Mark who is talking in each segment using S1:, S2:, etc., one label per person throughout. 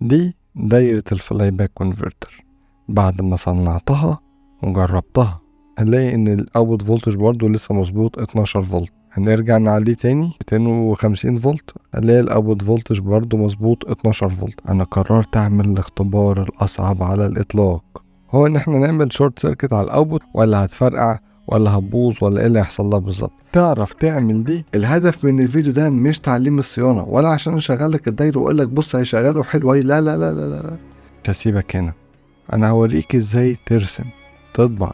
S1: دي دايرة الفلاي باك كونفرتر. بعد ما صنعتها وجربتها هنلاقي ان الاوت فولتج برضو لسه مظبوط 12 فولت. هنرجع نعليه تاني 250 فولت هنلاقي الاوت فولتج برضو مظبوط 12 فولت. انا قررت اعمل الاختبار الاصعب على الاطلاق، هو ان احنا نعمل شورت سيركت على الاوتبوت، ولا هتفرقع ولا هتبوظ ولا ايه اللي هيحصل لها بالظبط. تعرف تعمل دي؟ الهدف من الفيديو ده مش تعليم الصيانه ولا عشان اشغل لك الدايره واقول لك بص هيشغله حلو، لا لا لا لا لا، مش هسيبك هنا. انا هوريك ازاي ترسم، تطبع،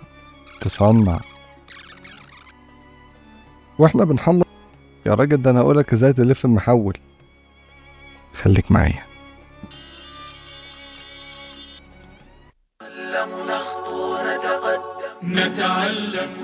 S1: تصنع واحنا بنحمر. يا راجل ده انا هقولك ازاي تلف المحول، خليك معايا.
S2: نتعلم.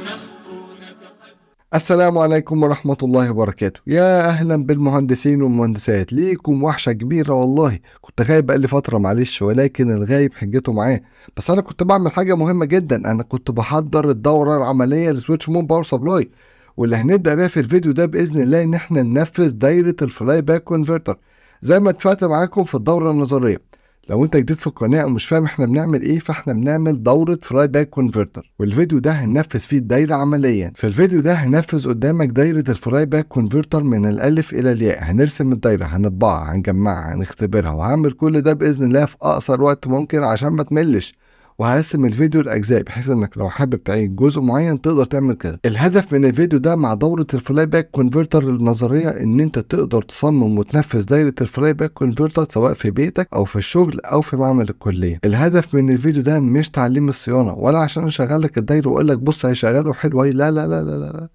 S1: السلام عليكم ورحمة الله وبركاته. يا أهلا بالمهندسين والمهندسات، ليكم وحشة كبيرة والله. كنت غايب بقالي فترة معلش، ولكن الغايب حجته معاه. بس أنا كنت بعمل حاجة مهمة جدا، أنا كنت بحضر الدورة العملية لسويتش مون باور سبلاي، واللي هنبدأ بيها في الفيديو ده بإذن الله إن احنا ننفذ دايرة الفلاي باك كونفرتر زي ما اتفقت معاكم في الدورة النظرية. لو انت جديد في القناه ومش فاهم احنا بنعمل ايه، فاحنا بنعمل دوره فلاي باك كونفرتر، والفيديو ده هننفذ فيه الدايره عمليا. في الفيديو ده هننفذ قدامك دايره الفلاي باك كونفرتر من الالف الى الياء. هنرسم الدايره، هنطبعها، هنجمعها، هنختبرها، وهعمل كل ده باذن الله في اقصر وقت ممكن عشان ما تملش. وهقسم الفيديو لاجزاء بحيث انك لو حابب تعيد جزء معين تقدر تعمل كده. الهدف من الفيديو ده مع دوره الفلاي باك كونفرتر النظريه ان انت تقدر تصمم وتنفذ دايره الفلاي باك كونفرتر سواء في بيتك او في الشغل او في معمل الكليه. الهدف من الفيديو ده مش تعليم الصيانه ولا عشان اشغل لك الدايره واقول لك بص هيشغله حلو، لا لا لا لا لا.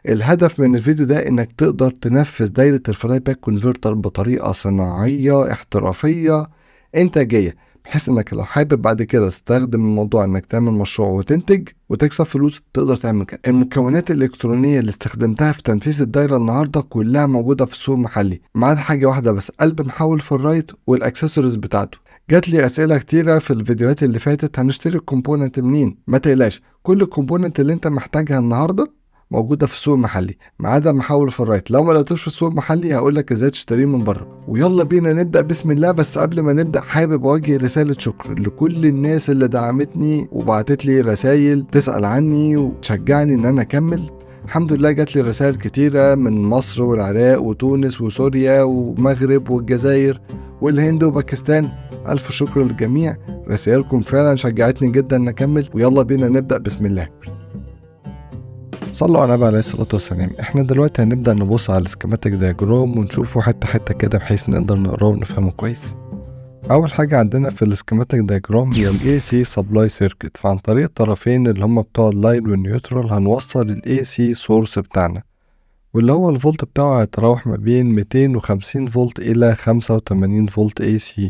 S1: الهدف من الفيديو ده انك تقدر تنفذ دايره الفلاي باك كونفرتر بطريقه صناعيه احترافيه انتاجيه، بحيث انك لو حابب بعد كده تستخدم الموضوع انك تعمل مشروع وتنتج وتكسب فلوس تقدر تعمل كده. المكونات الالكترونيه اللي استخدمتها في تنفيذ الدايره النهارده كلها موجوده في السوق المحلي، ما عدا حاجه واحده بس، قلب محول في الرايت والاكسسوارز بتاعته. جات لي اسئله كتيره في الفيديوهات اللي فاتت، هنشتري الكومبوننت منين؟ ما تقلقش، كل الكومبوننت اللي انت محتاجها النهارده موجوده في السوق المحلي ما عدا محول في الرايت. لو ما لقيتوش في السوق المحلي هقول لك ازاي تشتريه من بره. ويلا بينا نبدا بسم الله. بس قبل ما نبدا حابب اوجه رساله شكر لكل الناس اللي دعمتني وبعتت لي رسائل تسال عني وتشجعني ان انا اكمل. الحمد لله جات لي رسائل كتيرة من مصر والعراق وتونس وسوريا والمغرب والجزائر والهند وباكستان. ألف شكر للجميع، رسائلكم فعلا شجعتني جدا ان اكمل. ويلا بينا نبدأ بسم الله. صلوا على النبي عليه الصلاة والسلام. احنا دلوقتي هنبدأ نبص على السكيماتيك دياجرام ونشوفه حتة حتة كده بحيث نقدر نقراه ونفهمه كويس. أول حاجة عندنا في السكيماتيك دياجرام هي ال AC Supply Circuit، فعن طريق الطرفين اللي هم بتوع اللاين والنيوترال هنوصل ال AC Source بتاعنا، واللي هو الفولت بتاعه هيتراوح ما بين 250 فولت إلى 85 فولت AC.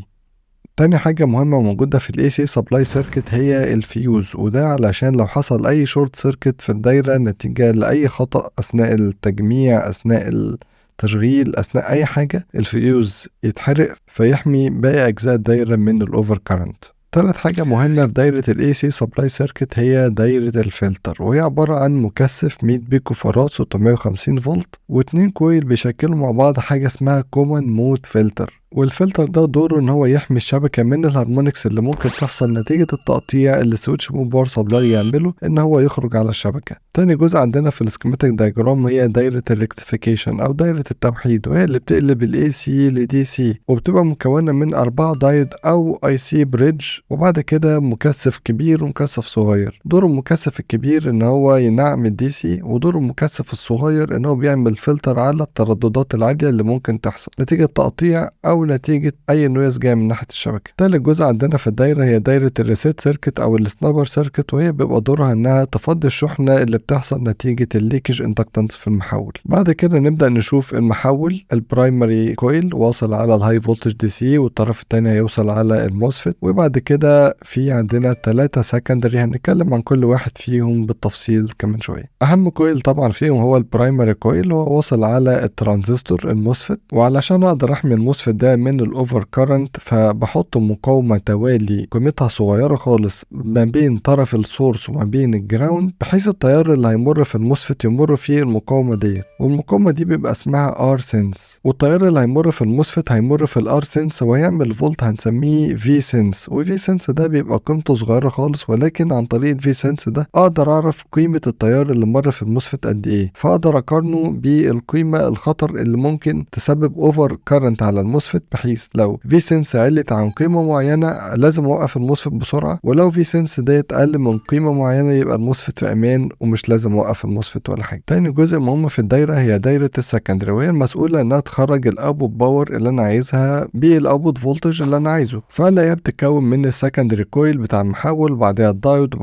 S1: تاني حاجة مهمة موجودة في ال AC Supply Circuit هي الفيوز، وده علشان لو حصل أي شورت سيركت في الدايرة نتيجة لأي خطأ أثناء التجميع، أثناء التشغيل، أثناء أي حاجة، الفيوز يتحرق فيحمي باقي أجزاء الدايرة من الأوفر كارنت. تالت حاجة مهمة في دايرة ال AC Supply Circuit هي دايرة الفلتر، وهي عبارة عن مكثف 100 بيكو فراد 650 فولت واتنين كويل بيشكلوا مع بعض حاجة اسمها Common Mode Filter. والفلتر ده دوره ان هو يحمي الشبكة من الهارمونكس اللي ممكن تحصل نتيجة التقطيع اللي السويتش مون باور سبلاي يعمله ان هو يخرج على الشبكة. تاني جزء عندنا في السكيماتيك دايجرام هي دايرة الريكتيفيكيشن او دايرة التوحيد، وهي اللي بتقلب ال AC ل DC، وبتبقى مكونة من 4 دايود او IC بريدج، وبعد كده مكثف كبير ومكثف صغير. دور المكثف الكبير ان هو ينعم الدي سي، ودور المكثف الصغير ان هو بيعمل فلتر على الترددات العالية اللي ممكن تحصل نتيجة تقطيع او نتيجة اي نويز جاي من ناحية الشبكة. تالت جزء عندنا في الدايرة هي دايرة الريسيت سيركت او السنابر سيركت، وهي بيبقى دورها انها تفضي الشحنة اللي بتحصل نتيجة الليكج اندكتنس في المحول. بعد كده نبدأ نشوف المحول. البرايمري كويل واصل على الهاي فولتج دي سي، والطرف التاني هيوصل على الموسفيت، وبعد كده في عندنا 3 سكندري هنتكلم عن كل واحد فيهم بالتفصيل كمان شوية. اهم كويل طبعا فيهم هو البرايمري كويل، هو واصل على الترانزستور الموسفيت، وعلشان اقدر احمي الموسفيت ده ده من الاوفر كارنت، فبحط مقاومة توالي قيمتها صغيرة خالص ما بين طرف السورس وما بين الجراوند، بحيث التيار اللي هيمر في الموسفيت يمر في المقاومة ديت، والمقاومة دي بيبقى اسمها ار سنس، والتيار اللي هيمر في الموسفيت هيمر في الار سنس وهيعمل فولت هنسميه في سنس، وفي سنس ده بيبقى قيمته صغيرة خالص، ولكن عن طريق الفي سنس ده اقدر اعرف قيمة التيار اللي مر في الموسفيت قد ايه، فاقدر اقارنه بالقيمة الخطر اللي ممكن تسبب اوفر كارنت على الموسفيت، بحيث لو في سنس علت عن قيمة معينة لازم اوقف الموسفيت بسرعة، ولو في سنس ديت اقل من قيمة معينة يبقى الموسفيت في امان ومش لازم اوقف الموسفيت ولا حاجة. تاني جزء مهم في الدايرة هي دايرة السكندري، وهي المسؤولة انها تخرج الاوتبوت باور اللي انا عايزها بالاوتبوت فولتج اللي انا عايزه، فهي بتتكون من السكندري كويل بتاع المحول، وبعدها الدايود،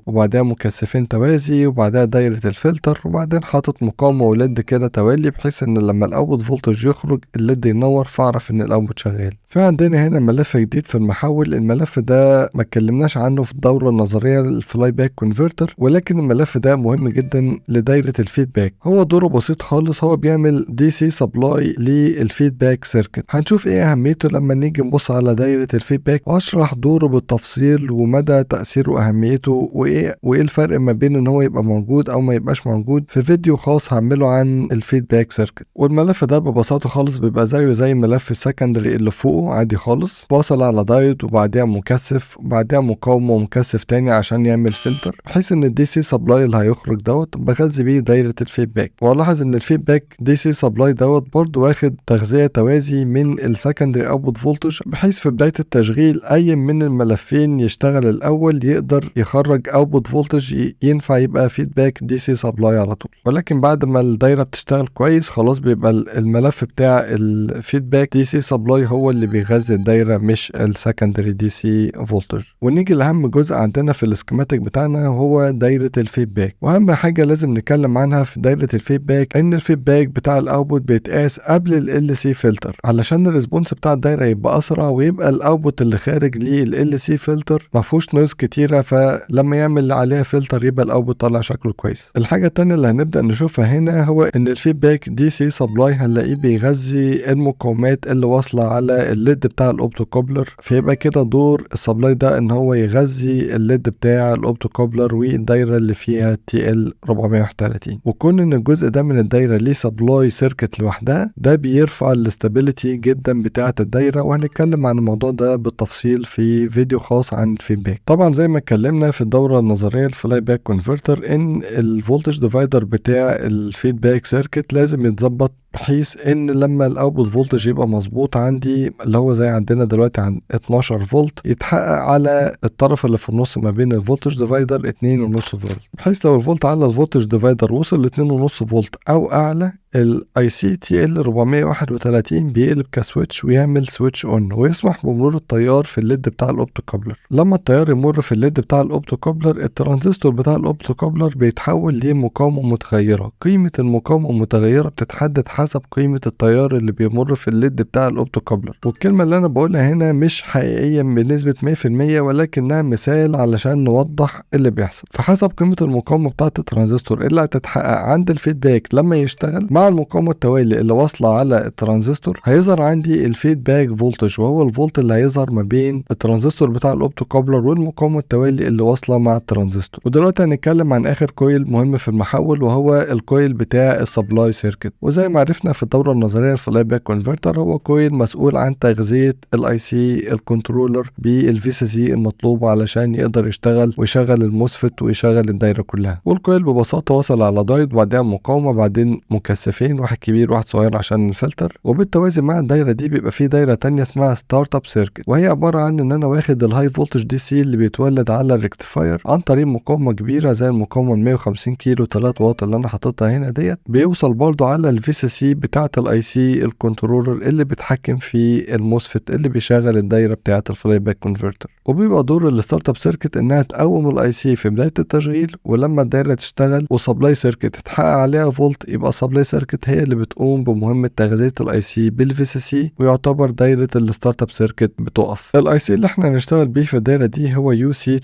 S1: وبعدها مكثفين توازي، وبعدها دايرة الفلتر، وبعدين حاطط مقاومة وليد كده توالي، بحيث ان لما الاوتبوت فولتج يخرج الليد ينور فاعرف ان الاوتبوت شغال. فعندنا هنا ملف جديد في المحول، الملف ده ما اتكلمناش عنه في الدورة النظرية للفلاي باك كونفرتر، ولكن الملف ده مهم جدا لدايرة الفيدباك. هو دوره بسيط خالص، هو بيعمل دي سي سبلاي للفيدباك سيركت. هنشوف ايه اهميته لما نيجي نبص على دايرة الفيدباك، واشرح دوره بالتفصيل ومدى تأثيره واهميته وايه الفرق ما بين ان هو يبقى موجود او ما يبقاش موجود في فيديو خاص هعمله عن الفيدباك سيركت. والملف ده ببساطة خالص بيبقى زيه زي ملف السكندري اللي فوقه عادي خالص، واصل على دايود وبعدها مكثف وبعدها مقاومة ومكثف تاني عشان يعمل فلتر، بحيث ان الدي سي سبلاي اللي هيخرج دوت بغذي بيه دايرة الفيدباك. والاحظ ان الفيدباك دي سي سبلاي دوت برضو واخد تغذية توازي من السكندري اوتبوت فولتج، بحيث في بداية التشغيل اي من الملفين يشتغل الاول يقدر يخرج اوتبوت فولتج ينفع يبقى فيدباك دي سي سبلاي على طول. ولكن بعد ما الدايرة بتشتغل كويس خلاص بيبقى الملف بتاع الفيدباك دي سي سبلاي هو اللي بيغذي الدايرة مش السكندري دي سي فولتج. ونيجي لأهم جزء عندنا في الاسكيماتيك بتاعنا هو دايرة الفيدباك، واهم حاجة لازم نتكلم عنها في دايرة الفيدباك ان الفيدباك بتاع الاوتبوت بيتقاس قبل ال سي فلتر، علشان الريسبونس بتاع الدايرة يبقى اسرع، ويبقى الاوتبوت اللي خارج لل سي فلتر ما فيهوش نويز كتيرة، فلما يعمل عليها فلتر يبقى الاوتبوت طالع شكله كويس. الحاجة التانية اللي هنبدأ نشوفها هنا هو ان الفيدباك دي سي سبلاي هنلاقيه بيغذي المقاومات اللي واصلة على الليد بتاع الاوبتو كوبلر، فيبقى كده دور السبلاي ده ان هو يغذي الليد بتاع الاوبتو كوبلر والدايرة اللي فيها تي ال 431. وكون ان الجزء ده من الدايرة ليه سبلاي سيركت لوحدها ده بيرفع الاستابيليتي جدا بتاعة الدايرة، وهنتكلم عن الموضوع ده بالتفصيل في فيديو خاص عن الفيدباك. طبعا زي ما اتكلمنا في الدورة النظرية الفلاي باك كونفرتر ان الفولتج ديفايدر بتاع الفيدباك سيركت لازم يتظبط بحيث ان لما الاوتبوت فولتج يبقى مظبوط عندي اللي هو زي عندنا دلوقتي عن 12 فولت يتحقق على الطرف اللي في النص ما بين الفولتج ديفايدر 2.5 فولت، بحيث لو الفولت على الفولتج ديفايدر وصل ل 2.5 فولت او اعلى الاي سي تي ال 431 بيقلب كسويتش ويعمل سويتش اون ويسمح بمرور التيار في الليد بتاع الاوبتو كابلر. لما التيار يمر في الليد بتاع الاوبتو كابلر الترانزستور بتاع الاوبتو كابلر بيتحول لمقاومه متغيره، قيمه المقاومه المتغيره بتتحدد حسب قيمه التيار اللي بيمر في الليد بتاع الاوبتو كابلر. والكلمه اللي انا بقولها هنا مش حقيقيه بنسبه 100% ولكنها مثال علشان نوضح اللي بيحصل. فحسب قيمه المقاومه بتاعه الترانزستور اللي هتتحقق عند الفيدباك لما يشتغل مع المقاومة التوالي اللي واصلة على الترانزستور هيظهر عندي الفيدباك فولتج، وهو الفولت اللي هيظهر ما بين الترانزستور بتاع الاوبتو كابلر والمقاومة التوالي اللي واصلة مع الترانزستور. ودلوقتي هنتكلم عن اخر كويل مهم في المحول وهو الكويل بتاع السبلاي سيركت. وزي ما عرفنا في الدورة النظرية الفلاي باك كونفرتر هو كويل مسؤول عن تغذية الاي سي الكنترولر بالفي سي سي المطلوب علشان يقدر يشتغل ويشغل الموسفت ويشغل الدايرة كلها. والكويل ببساطة وصل على دايود بعدها مقاومة بعدين مكثفين، واحد كبير واحد صغير عشان الفلتر، وبالتوازي مع الدايره دي بيبقى في دايره تانية اسمها ستارت اب سيركت، وهي عباره عن ان انا واخد الهاي فولتج دي سي اللي بيتولد على الريكتيفاير عن طريق مقاومه كبيره زي المقاومه 150 كيلو 3 واط اللي انا حاططها هنا ديت، بيوصل برضو على الفي سي سي بتاعه الاي سي الكنترولر اللي بيتحكم في الموسفت اللي بيشغل الدايره بتاعه الفلاي باك كونفرتر. وبيبقى دور الستارت اب سيركت انها تقوم الاي سي في بدايه التشغيل، ولما الدايره تشتغل وسبلاي سيركت تتحقق عليها فولت يبقى سبلاي سيركت هي اللي بتقوم بمهمة تغذية الاي سي بالفي سي سي، ويعتبر دايرة الستارت اب سيركت بتقف. الاي سي اللي احنا هنشتغل بيه في الدايرة دي هو يو سي 3845،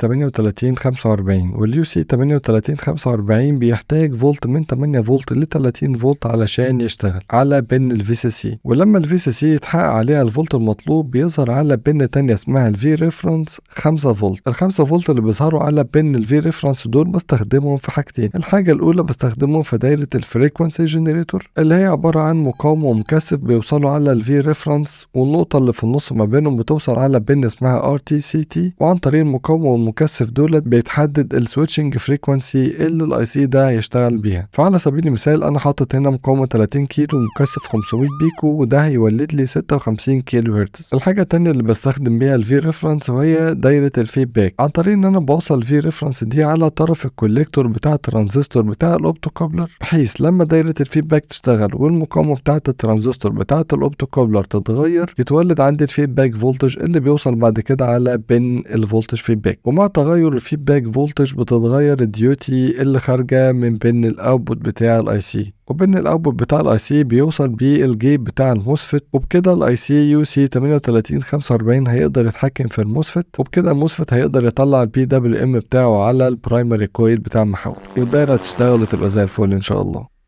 S1: واليو سي 3845 بيحتاج فولت من 8 فولت ل 30 فولت علشان يشتغل على بن الفي سي سي. ولما الفي سي سي يتحقق عليها الفولت المطلوب بيظهر على بن تانية اسمها الفي ريفرنس 5 فولت. ال5 فولت اللي بيظهروا على بن الفي ريفرنس دول بستخدمهم في حاجتين. الحاجة الأولى بستخدمهم في دايرة الفريكونسي جنريتور اللي هي عبارة عن مقاومة ومكثف بيوصلوا على الفي ريفرنس، والنقطة اللي في النص ما بينهم بتوصل على بن اسمها ار تي سي تي، وعن طريق المقاومة والمكثف دولت بيتحدد السويتشنج فريكونسي اللي الاي سي ده هيشتغل بيها. فعلى سبيل المثال انا حاطط هنا مقاومة 30 كيلو ومكثف 500 بيكو، وده هيولد لي 56 كيلو هرتز. الحاجة التانية اللي بستخدم بيها الفي ريفرنس وهي دايرة الفيدباك، عن طريق ان انا بوصل الفي ريفرنس دي على طرف الكوليكتور بتاع الترانزستور بتاع الاوبتوكابلر، بحيث لما دايرة الفيدباك تشتغل والمقاومة بتاعة الترانزستور بتاعة الاوبتوكابلر تتغير يتولد عندي الفيدباك فولتج اللي بيوصل بعد كده على بن الفولتج فيدباك. ومع تغير الفيدباك فولتج بتتغير الديوتي اللي خارجة من بن الاوتبوت بتاع الاي سي، وبن الاوتبوت بتاع الاي سي بيوصل بيه الجيت بتاع الموسفت، وبكده الاي سي يو سي 3845 هيقدر يتحكم في الموسفت، وبكده الموسفت هيقدر يطلع البي دبليو ام بتاعه على البرايمري كويل بتاع المحول. الدايره تشتغل وتبقى زي الفل ان شاء الله.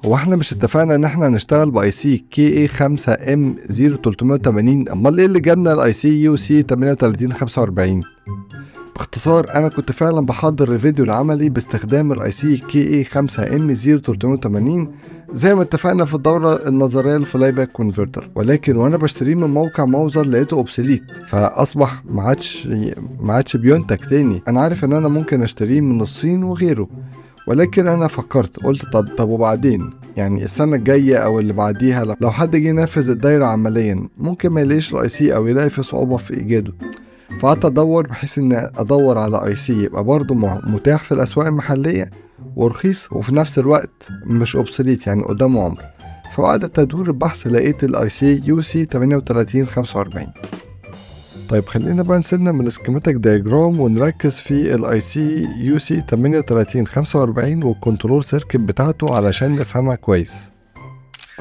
S1: هو احنا مش اتفقنا ان احنا هنشتغل باي سي كي اي 5 ام 0380؟ امال ايه اللي جابنا الاي سي يو سي 3845؟ باختصار انا كنت فعلا بحضر الفيديو العملي باستخدام الاي سي كي اي 5 ام 0380 زي ما اتفقنا في الدورة النظرية للفلاي باك كونفرتر، ولكن وانا بشتريه من موقع موزر لقيته اوبسليت، فاصبح ما عادش بينتج تاني. انا عارف ان انا ممكن اشتريه من الصين وغيره، ولكن انا فكرت قلت طب وبعدين، يعني السنة الجاية او اللي بعديها لو حد جه ينفذ الدايرة عمليا ممكن ما يلاقيش الاي سي او يلاقي في صعوبة في ايجاده. فقعدت ادور بحيث ان ادور على اي سي يبقى برضه متاح في الاسواق المحلية ورخيص وفي نفس الوقت مش اوبسليت، يعني قدامه عمر. فبعد تدوير البحث لقيت الاي سي يو سي 3845. طيب خلينا بقى نسيبنا من السكيماتيك دايجرام ونركز في الاي سي يو سي 3845 والكنترول سيركت بتاعته علشان نفهمها كويس.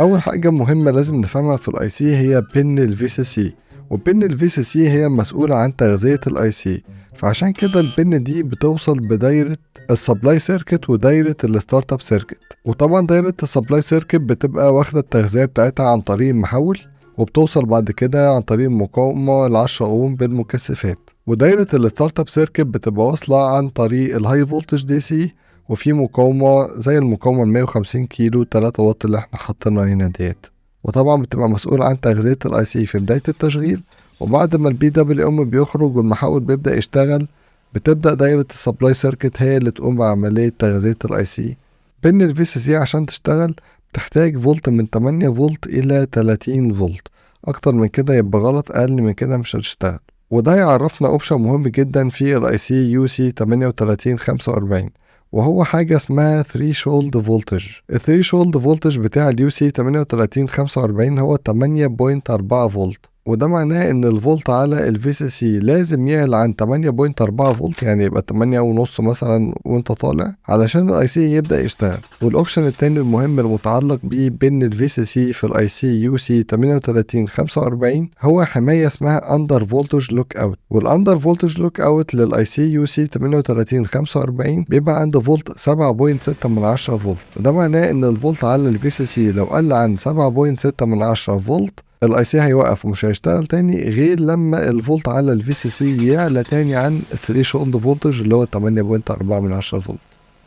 S1: اول حاجة مهمة لازم نفهمها في الاي سي هي بن الفي سي سي، وبن الفي سي سي هي المسؤولة عن تغذية الاي سي، فعشان كده البن دي بتوصل بدايرة السبلاي سيركت ودايرة الستارت اب سيركت. وطبعا دايرة السبلاي سيركت بتبقى واخدة التغذية بتاعتها عن طريق المحول، وبتوصل بعد كده عن طريق المقاومة 10 اوم بالمكثفات. ودايرة الستارت اب سيركت بتبقى واصلة عن طريق الهاي فولتج دي سي، وفي مقاومة زي المقاومة 150 كيلو 3 واط اللي احنا حاطينها هنا ديت. وطبعا بتبقى مسؤول عن تغذية الاي سي في بداية التشغيل، وبعد ما البي دبليو ام بيخرج والمحول بيبدأ يشتغل بتبدأ دايرة السبلاي سيركت هي اللي تقوم بعملية تغذية الاي سي. بن الفي سي سي عشان تشتغل تحتاج فولت من 8 فولت الى 30 فولت، اكتر من كده يبقى غلط، اقل من كده مش هتشتغل. وده يعرفنا اوبشن مهم جدا في الاي سي يو سي 3845، وهو حاجة اسمها threshold voltage. الثريشولد فولتج بتاع اليو سي 3845 هو 8.4 فولت، وده معناه ان الفولت على الفي سي سي لازم يعلى عن 8.4 فولت، يعني يبقى 8.5 مثلا وانت طالع علشان الاي سي يبدا يشتغل. والاوبشن التاني المهم المتعلق بيه بين الفي سي سي في الاي سي يو سي 3845 هو حمايه اسمها اندر فولتج لوك اوت. والاندر فولتج لوك اوت للاي سي يو سي 3845 بيبقى عند فولت 7.6 فولت، وده معناه ان الفولت على الفي سي سي لو قل عن 7.6 فولت الاي سي هيوقف ومش هيشتغل تاني غير لما الفولت على الفي سي سي يعلى تاني عن الثريشولد فولتج اللي هو 8.4 فولت.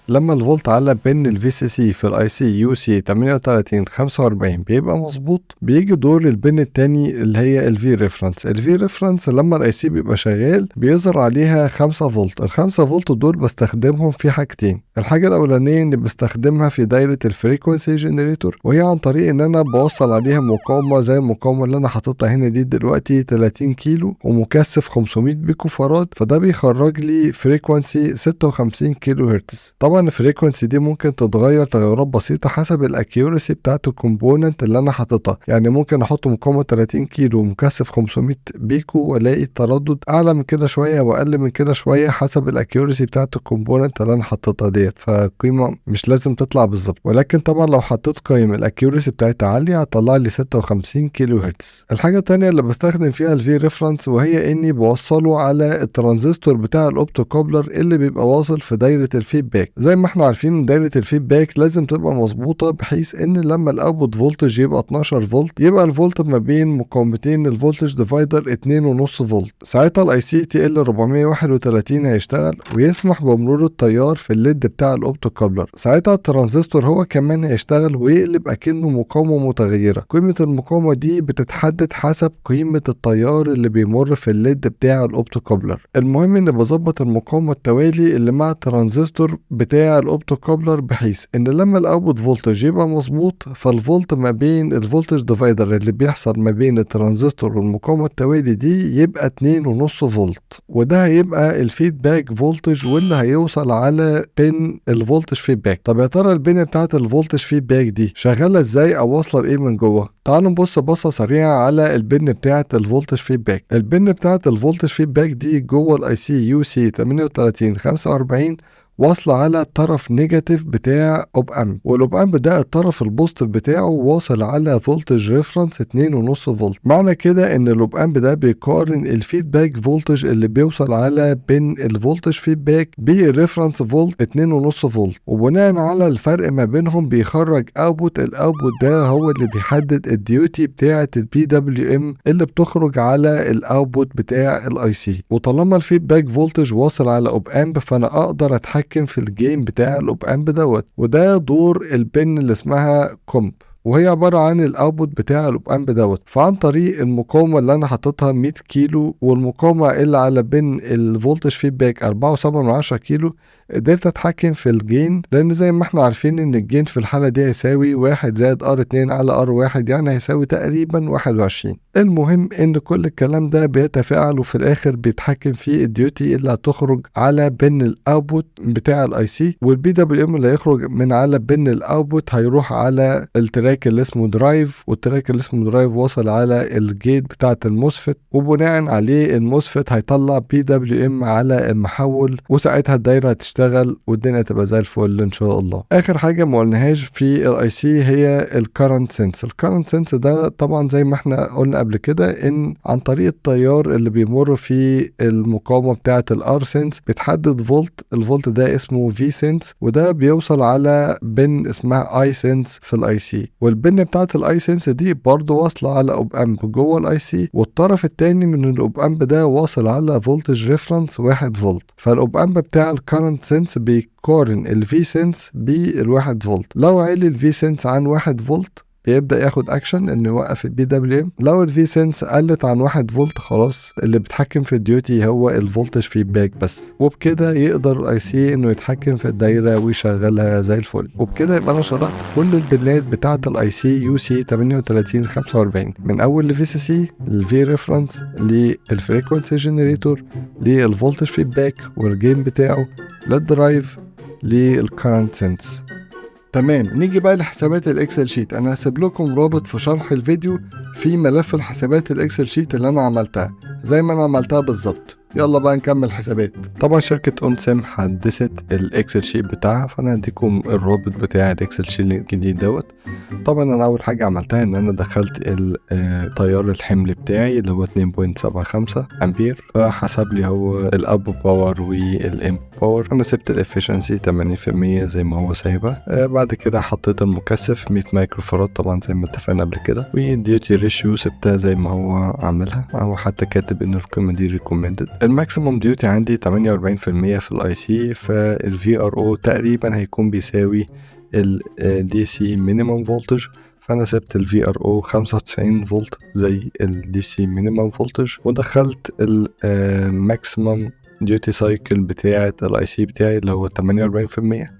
S1: لما الفولت على بن الفي سي سي في الاي سي يو سي 3845 بيبقى مظبوط، بيجي دور البن التاني اللي هي الفي ريفرنس. الفي ريفرنس لما الاي سي بيبقى شغال بيظهر عليها 5 فولت. ال5 فولت دول بستخدمهم في حاجتين. الحاجه الاولانيه اني بستخدمها في دايره الفريكونسي جنريتور، وهي عن طريق ان انا بوصل عليها مقاومه زي المقاومه اللي انا حاططها هنا دي دلوقتي 30 كيلو ومكثف 500 بيكو فراد، فده بيخرج لي فريكونسي 56 كيلو هرتز. طبعا طبعا الفريكونسي دي ممكن تتغير تغيرات بسيطة حسب الاكيورسي بتاعت الكومبوننت اللي انا حاططها. يعني ممكن احط مقاومة 30 كيلو ومكثف 500 بيكو والاقي التردد اعلى من كده شوية واقل من كده شوية حسب الاكيورسي بتاعت الكومبوننت اللي انا حطيتها ديت، فالقيمة مش لازم تطلع بالظبط. ولكن طبعا لو حطيت قيم الاكيورسي بتاعتها عالية هتطلع لي 56 كيلو هرتز. الحاجة التانية اللي بستخدم فيها الفي ريفرنس وهي اني بوصله على الترانزستور بتاع الاوبتو كوبلر اللي بيبقى واصل في دايرة الفيدباك. زي ما احنا عارفين ان دايرة الفيدباك لازم تبقى مظبوطة بحيث ان لما الاوتبوت فولتج يبقى 12 فولت يبقى الفولت ما بين مقاومتين الفولتج ديفايدر 2.5 فولت. ساعتها الاي سي تي ال 431 هيشتغل ويسمح بمرور التيار في الليد بتاع الاوبتو كوبلر. ساعتها الترانزستور هو كمان هيشتغل ويقلب اكنه مقاومة متغيرة. قيمة المقاومة دي بتتحدد حسب قيمة التيار اللي بيمر في الليد بتاع الاوبتو كوبلر. المهم اني بظبط المقاومة التوالي اللي مع الترانزستور بتاع الاوبتو كوبلر بحيث ان لما الاوتبوت فولتج يبقى مظبوط فالفولت ما بين الفولتج ديفايدر اللي بيحصل ما بين الترانزستور والمقاومة التوالي دي يبقى 2.5 فولت، وده هيبقى الفيدباك فولتج واللي هيوصل على بين الفولتج فيدباك. طب يا ترى البين بتاعت الفولتج فيدباك دي شغالة ازاي او واصلة بايه من جوه؟ تعالوا نبص بصة سريعة على البن بتاعت الفولتج فيدباك. البن بتاعت الفولتج فيدباك دي جوه الاي سي يو سي 3845 واصلة على الطرف نيجاتيف بتاع اوب امب، والاوب امب ده الطرف البوزيتيف بتاعه واصل على فولتج ريفرنس 2.5 فولت. معنى كده ان الاوب امب ده بيقارن الفيدباك فولتج اللي بيوصل على بين الفولتج فيدباك بالريفرنس فولت 2.5 فولت، وبناء على الفرق ما بينهم بيخرج اوتبوت. الاوتبوت ده هو اللي بيحدد الديوتي بتاعه البي دبليو ام اللي بتخرج على الاوتبوت بتاع الاي سي. وطالما الفيدباك فولتج واصل على اوب امب فانا اقدر اتحكم في الجيم بتاع الاوب امب دوت، وده دور البن اللي اسمها كومب، وهي عبارة عن الاوتبوت بتاع الاوب امب دوت. فعن طريق المقاومة اللي انا حاططها 100 كيلو والمقاومة اللي على بين الفولتج فيدباك 4.7 كيلو قدرت اتحكم في الجين، لان زي ما احنا عارفين ان الجين في الحالة دي هيساوي 1 زائد ار 2 على ار 1 يعني هيساوي تقريبا 21. المهم ان كل الكلام ده بيتفاعل وفي الاخر بيتحكم في الديوتي اللي هتخرج على بين الاوتبوت بتاع الاي سي، والبي دبليو ام اللي هيخرج من على بين الاوتبوت هيروح على التراك اللي اسمه درايف، والتراك اللي اسمه درايف وصل على الجيت بتاعه الموسفت، وبناء عليه الموسفت هيطلع بي دبليو ام على المحول، وساعتها الدايره هتشتغل والدنيا تبقى زي الفل ان شاء الله. اخر حاجه ما قلناهاش في الاي سي هي الكرنت سنس. الكرنت سنس ده طبعا زي ما احنا قلنا قبل كده ان عن طريق التيار اللي بيمر في المقاومه بتاعه الار سنس بتحدد فولت. الفولت ده اسمه في سنس، وده بيوصل على بن اسمها اي سنس في الاي سي، والبن بتاعه الاي سنس دي برضه واصله على اوب امب جوه الاي سي، والطرف الثاني من الاوب امب ده واصل على فولتج ريفرنس 1 فولت. فالاوب امب بتاع الكرنت سنس بيقارن الفي سنس بالواحد فولت. لو عالي الفي سنس عن 1 فولت بيبدأ ياخد اكشن انه يوقف البي دبليو ام. لو الفي سنس قلت عن 1 فولت خلاص اللي بيتحكم في الديوتي هو الفولتج فيدباك بس، وبكده يقدر الاي سي انه يتحكم في الدايره ويشغلها زي الفل. وبكده يبقى انا شرحت كل البنات بتاعه الاي سي يو سي 3845 من اول الفي سي سي للفي ريفرنس للفريكونسي جنريتور للفولتج فيدباك والجيم بتاعه للدرايف للكرنت سنس. تمام، نيجي بقى لحسابات الاكسل شيت. انا هسيب لكم رابط في شرح الفيديو في ملف الحسابات الاكسل شيت اللي انا عملتها زي ما انا عملتها بالظبط. يلا بقى نكمل حسابات. طبعا شركة اونسيم حدثت الاكسل شيت بتاعها، فانا هديكم الرابط بتاع الاكسل شيت الجديد دوت. طبعا انا اول حاجة عملتها ان انا دخلت تيار الحمل بتاعي اللي هو 2.75 امبير، فحسب لي هو الاب باور والام باور. انا سبت الافشنسي 80% زي ما هو سايبها. بعد كده حطيت المكثف 100 مايكرو فاراد طبعا زي ما اتفقنا قبل كده، والديوتي ريشيو سبتها زي ما هو عاملها، هو حتى كاتب ان القيمة دي ريكومندد. الماكسيموم ديوتي عندي 48% في الاي سي، فالفي ار او تقريبا هيكون بيساوي الدي سي مينيمم فولتج، فانا سبت الفي ار او 95 فولت زي الدي سي مينيمم فولتج، ودخلت الماكسيمم ديوتي سايكل بتاعه الاي سي بتاعي اللي هو 48%.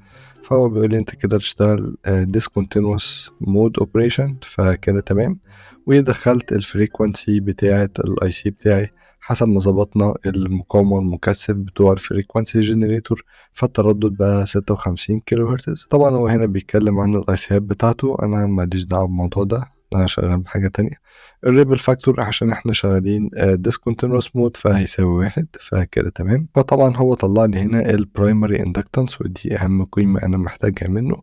S1: فهو بيقول لي انت كده تشتغل discontinuous mode operation، فكده تمام. ودخلت الفريكوانسي بتاعه الاي سي بتاعي حسب ما ظبطنا المقاومة والمكثف بتوع الفريكوانسي جنريتور، فالتردد بقى 56 كيلو هرتز. طبعا هو هنا بيتكلم عن الأيسيات بتاعته، أنا ماليش دعوة بالموضوع ده، أنا شغال بحاجة تانية. الريبل فاكتور عشان احنا شغالين ديسكونتينوس مود فهيساوي 1، فكده تمام. فطبعا هو طلع لي هنا البرايمري اندكتنس، ودي أهم قيمة أنا محتاجها منه،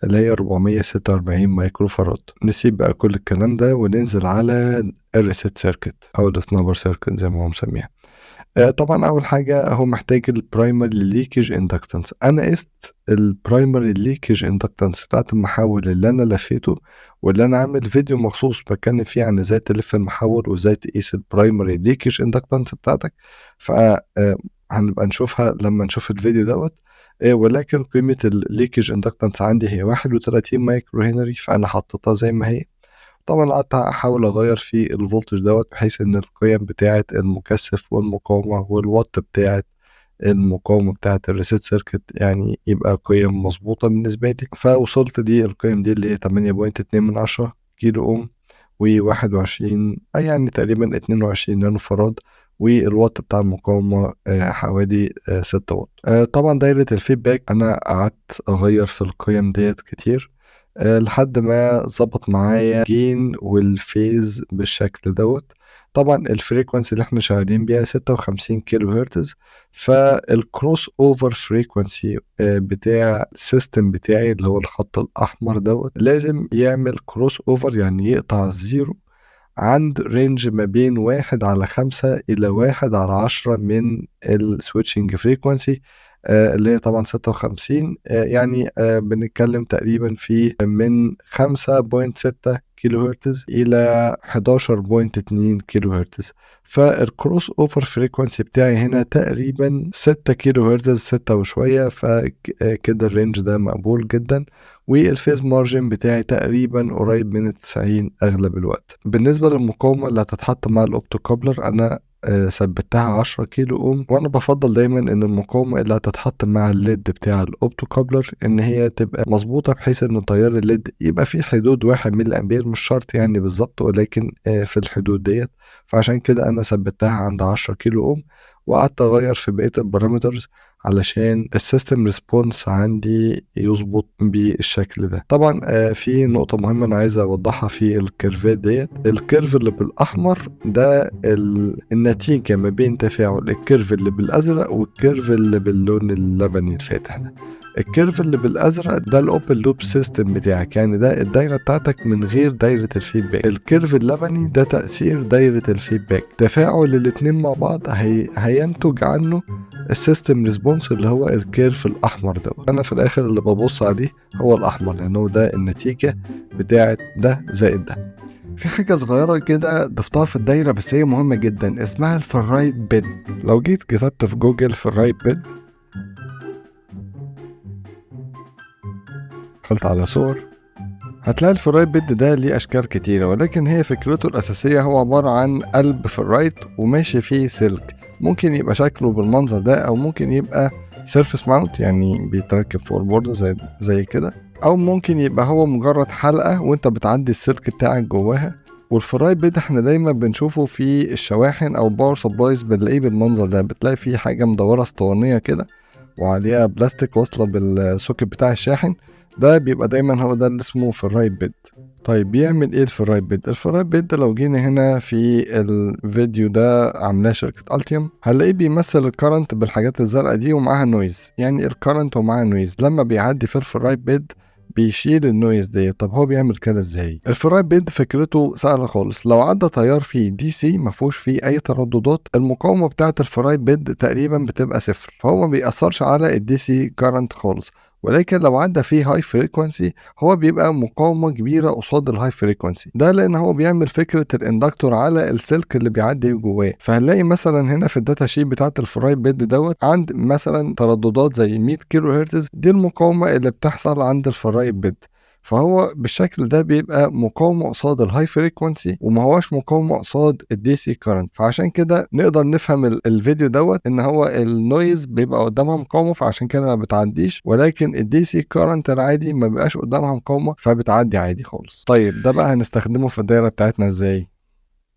S1: اللي هي 446 مايكرو فاراد. نسيب بقى كل الكلام ده وننزل على الريسيت سيركت او السنابر سيركت زي ما هو مسميها. طبعا اول حاجه هو محتاج البرايمري ليكج اندكتنس. انا قست البرايمري ليكج اندكتنس بتاعت المحول اللي انا لفيته، واللي انا عامل فيديو مخصوص بتكلم فيه عن ازاي تلف المحول وازاي تقيس البرايمري ليكج اندكتنس بتاعتك. ف هنبقى نشوفها لما نشوف الفيديو دوت. ولكن قيمة الليكج اندكتنس عندي هي 31 مايكرو هنري، فأنا حطيتها زي ما هي. طبعا قعدت أحاول أغير في الفولتج دوت بحيث إن القيم بتاعة المكثف والمقاومة والوات بتاعة المقاومة بتاعة الريسيت سيركت يعني يبقى قيم مظبوطة بالنسبة لي. فوصلت للقيم دي اللي هي 8.2 كيلو أوم و21 يعني تقريبا 22 نانو فراد، والوات بتاع المقاومة حوالي 6 واط. طبعا دايرة الفيدباك أنا قعدت أغير في القيم ديت كتير لحد ما ظبط معايا جين والفيز بالشكل دوت. طبعا الفريكونسي اللي احنا شغالين بيها 56 كيلو هرتز، فالكروس اوفر فريكونسي بتاع السيستم بتاعي اللي هو الخط الأحمر دوت لازم يعمل كروس اوفر، يعني يقطع الزيرو عند رينج ما بين 1/5 إلى 1/10 من السويتشنج فريكونسي اللي هي طبعا 56. يعني بنتكلم تقريبا في من 5.6 كيلو هرتز إلى 11.2 كيلو هرتز. فالكروس اوفر فريكونسي بتاعي هنا تقريبا 6 كيلو هرتز، 6 وشوية، فكده الرينج ده مقبول جدا. والفيز مارجن بتاعي تقريبا قريب من 90 اغلب الوقت. بالنسبه للمقاومه اللي هتتحط مع الاوبتو كابلر انا ثبتها 10 كيلو اوم، وانا بفضل دايما ان المقاومه اللي هتتحط مع الليد بتاع الاوبتو كابلر ان هي تبقى مظبوطه بحيث ان تيار الليد يبقى في حدود 1 ملي امبير، مش شرط يعني بالظبط ولكن في الحدود ديت. فعشان كده انا ثبتها عند 10 كيلو اوم، وقعدت اغير في بقيه البارامترز علشان السيستم ريسبونس عندي يظبط بالشكل ده. طبعا في نقطة مهمة أنا عايز أوضحها في الكيرفات ديت. الكيرف اللي بالأحمر ده النتيجة ما بين تفاعل الكيرف اللي بالأزرق والكيرف اللي باللون اللبني الفاتح ده. الكيرف اللي بالازرق ده الاوبن لوب سيستم بتاعك، يعني ده الدايره بتاعتك من غير دايره الفيدباك. الكيرف اللبني ده تاثير دايره الفيدباك. تفاعل الاتنين مع بعض هينتج عنه السيستم ريسبونس اللي هو الكيرف الاحمر ده. انا في الاخر اللي ببص عليه هو الاحمر لانه ده النتيجه بتاعت ده زائد ده. في حاجة صغيرة كده ضفتها في الدايرة بس هي مهمة جدا، اسمها الفرايت بيد. لو جيت كتبت في جوجل فرايت بيد، دخلت على صور، هتلاقي الفرايت بيد ده ليه أشكال كتيرة، ولكن هي فكرته الأساسية هو عبارة عن قلب فرايت وماشي فيه سلك. ممكن يبقى شكله بالمنظر ده أو ممكن يبقى سيرفس ماونت يعني بيتركب فوق البورد زي كده، أو ممكن يبقى هو مجرد حلقة وأنت بتعدي السلك بتاعك جواها. والفرايت بيد احنا دايما بنشوفه في الشواحن أو باور سبلايز، بنلاقيه بالمنظر ده، بتلاقي فيه حاجة مدورة اسطوانية كده وعليها بلاستيك واصلة بالسوكت بتاع الشاحن. ده بيبقى دايما هو ده اللي اسمه فرايت بيد. طيب بيعمل ايه الفرايت بيد؟ الفرايت بيد لو جينا هنا في الفيديو ده عاملاه شركة التيوم، هنلاقيه بيمثل الكرنت بالحاجات الزرقاء دي ومعاها نويز، يعني الكرنت ومعاها نويز لما بيعدي في الفرايت بيد بيشيل النويز دي. طب هو بيعمل كده ازاي؟ الفرايت بيد فكرته سهله خالص. لو عدى تيار فيه دي سي ما فيهوش فيه اي ترددات، المقاومه بتاعه الفرايت بيد تقريبا بتبقى صفر، فهو ما بيأثرش على الدي سي كارنت خالص. ولكن لو عدى فيه هاي فريكوانسي هو بيبقى مقاومه كبيره قصاد الهاي فريكوانسي ده، لان هو بيعمل فكره الاندكتور على السلك اللي بيعدي جواه. فهنلاقي مثلا هنا في الداتا شيت بتاعه الفرايت بيد دوت عند مثلا ترددات زي 100 كيلو هرتز، دي المقاومه اللي بتحصل عند الفرايت بيد. فهو بالشكل ده بيبقى مقاومة قصاد الهاي فريكوانسي وما هوش مقاومة قصاد الدي سي كارنت. فعشان كده نقدر نفهم الفيديو دوت ان هو النويز بيبقى قدامها مقاومة فعشان كده ما بتعديش، ولكن الدي سي كارنت العادي ما بيبقاش قدامها مقاومة فبتعدي عادي خالص. طيب ده بقى هنستخدمه في الدايرة بتاعتنا ازاي؟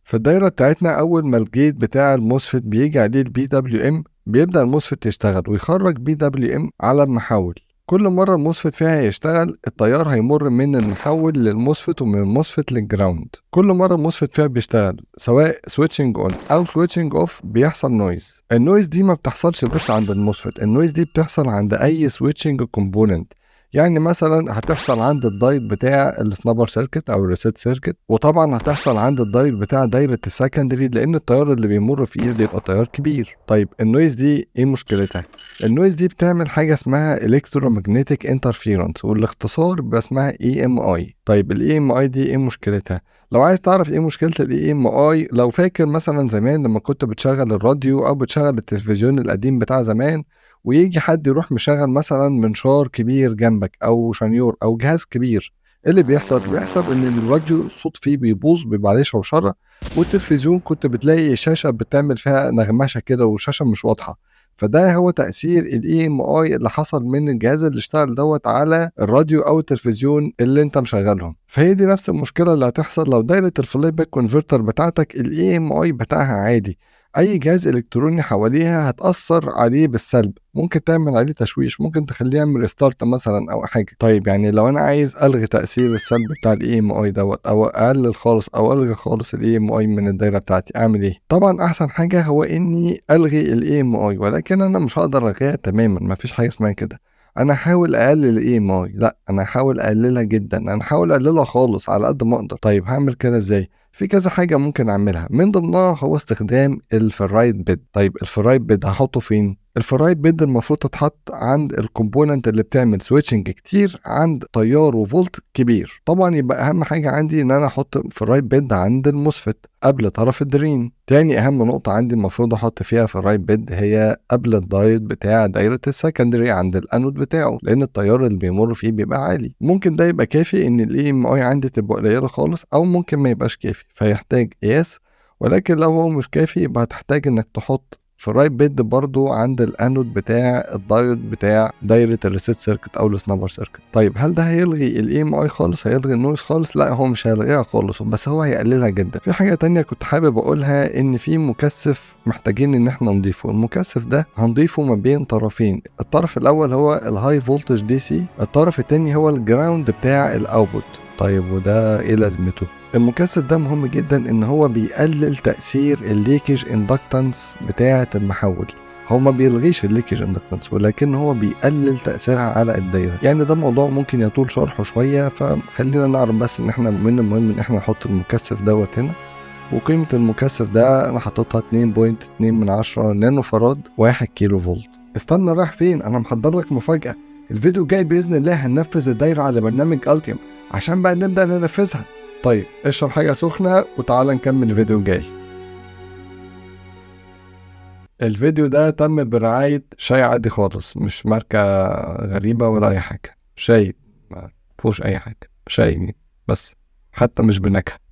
S1: في الدايرة بتاعتنا أول ما الجيت بتاع الموسفيت بيجي عليه البي دبليو ام بيبدأ الموسفيت يشتغل ويخرج بي دبليو ام على المحول. كل مرة الموسفيت فيها يشتغل التيار هيمر من المحول للموسفيت ومن الموسفيت للجراوند. كل مرة الموسفيت فيها بيشتغل سواء سويتشنج اون او سويتشنج اوف بيحصل نويز. النويز دي ما بتحصلش بس عند الموسفيت، النويز دي بتحصل عند اي سويتشنج كومبوننت. يعني مثلا هتحصل عند الدايت بتاع السنابر سيركت او الريسيت سيركت، وطبعا هتحصل عند الدايت بتاع دايره السكندري لان التيار اللي بيمر فيه بيبقى تيار كبير. طيب النويز دي ايه مشكلتها؟ النويز دي بتعمل حاجه اسمها الكترومagnetic انترفيرنس والاختصار بيبقى اسمها اي ام اي. طيب الاي ام اي دي ايه مشكلتها؟ لو عايز تعرف ايه مشكله الاي ام اي، لو فاكر مثلا زمان لما كنت بتشغل الراديو او بتشغل التلفزيون القديم بتاع زمان، ويجي حد يروح مشغل مثلا منشار كبير جنبك او شنيور او جهاز كبير، إيه اللي بيحصل ان الراديو الصوت فيه بيبوظ، بيبقى عليه شوشره، والتلفزيون كنت بتلاقي شاشه بتعمل فيها نغمشه كده وشاشه مش واضحه. فده هو تأثير الاي ام اي اللي حصل من الجهاز اللي اشتغل على الراديو او التلفزيون اللي انت مشغلهم. فهي دي نفس المشكله اللي هتحصل لو دايره الفلاي باك كونفرتر بتاعتك الاي ام اي بتاعها عادي. اي جهاز الكتروني حواليها هتأثر عليه بالسلب، ممكن تعمل عليه تشويش، ممكن تخليه يعمل ريستارت مثلا او حاجه. طيب يعني لو انا عايز الغي تأثير السلب بتاع الاي ام اي او اقلل خالص او الغي خالص الاي ام اي من الدايره بتاعتي، اعمل ايه؟ طبعا احسن حاجه هو اني الغي الاي ام اي، ولكن انا مش هقدر الغيها تماما، مفيش حاجه اسمها كده. انا هحاول اقلل الاي ام اي، لا انا هحاول اقللها جدا، انا هحاول اقللها خالص على قد ما اقدر. طيب هعمل كده ازاي؟ في كذا حاجة ممكن أعملها، من ضمنها هو استخدام الفرايد بيد. طيب الفرايد بيد هحطه فين؟ الفرايد بيد المفروض تتحط عند الكومبوننت اللي بتعمل سويتشنج كتير عند تيار وفولت كبير. طبعا يبقى أهم حاجة عندي إن أنا أحط فرايد بيد عند الموسفيت قبل طرف الدرين. تاني أهم نقطة عندي المفروض أحط فيها فرايد بيد هي قبل الدايت بتاع دايرة السكندري عند الأنود بتاعه، لأن التيار اللي بيمر فيه بيبقى عالي. ممكن ده يبقى كافي إن الاي ام اي عندي تبقى قليلة خالص، أو ممكن ما يبقاش كافي فيحتاج قياس. ولكن لو هو مش كافي يبقى هتحتاج إنك تحط فرايد بيد برضو عند الانود بتاع الدايود بتاع دايره الريسيت سيركت او السنابر سيركت. طيب هل ده هيلغي الاي ام اي خالص، هيلغي النويز خالص؟ لا هو مش هيلغيها خالص، بس هو هيقللها جدا. في حاجه تانية كنت حابب اقولها، ان في مكثف محتاجين ان احنا نضيفه. المكثف ده هنضيفه ما بين طرفين، الطرف الاول هو الهاي فولتج دي سي، الطرف التاني هو الجراوند بتاع الاوتبوت. طيب وده ايه لازمته؟ المكثف ده مهم جدا ان هو بيقلل تأثير الليكج اندكتنس بتاعة المحول. هو ما بيلغيش الليكج اندكتنس، ولكن هو بيقلل تأثيرها على الدايرة. يعني ده موضوع ممكن يطول شرحه شوية، فخلينا نعرف بس ان احنا من المهم ان احنا نحط المكثف هنا. وقيمة المكثف ده انا حاططها 2.2 نانو فراد 1 كيلو فولت. استنى رايح فين؟ انا محضر لك مفاجأة. الفيديو الجاي بإذن الله هننفذ الدايرة على برنامج التيوم عشان بقى نبدأ ننفذها. طيب اشرب حاجة سخنة وتعالى نكمل الفيديو الجاي. الفيديو ده تم برعاية شاي عادي خالص، مش ماركة غريبة ولا أي حاجة. شاي ما فيهوش أي حاجة، شاي بس، حتى مش بنكهة.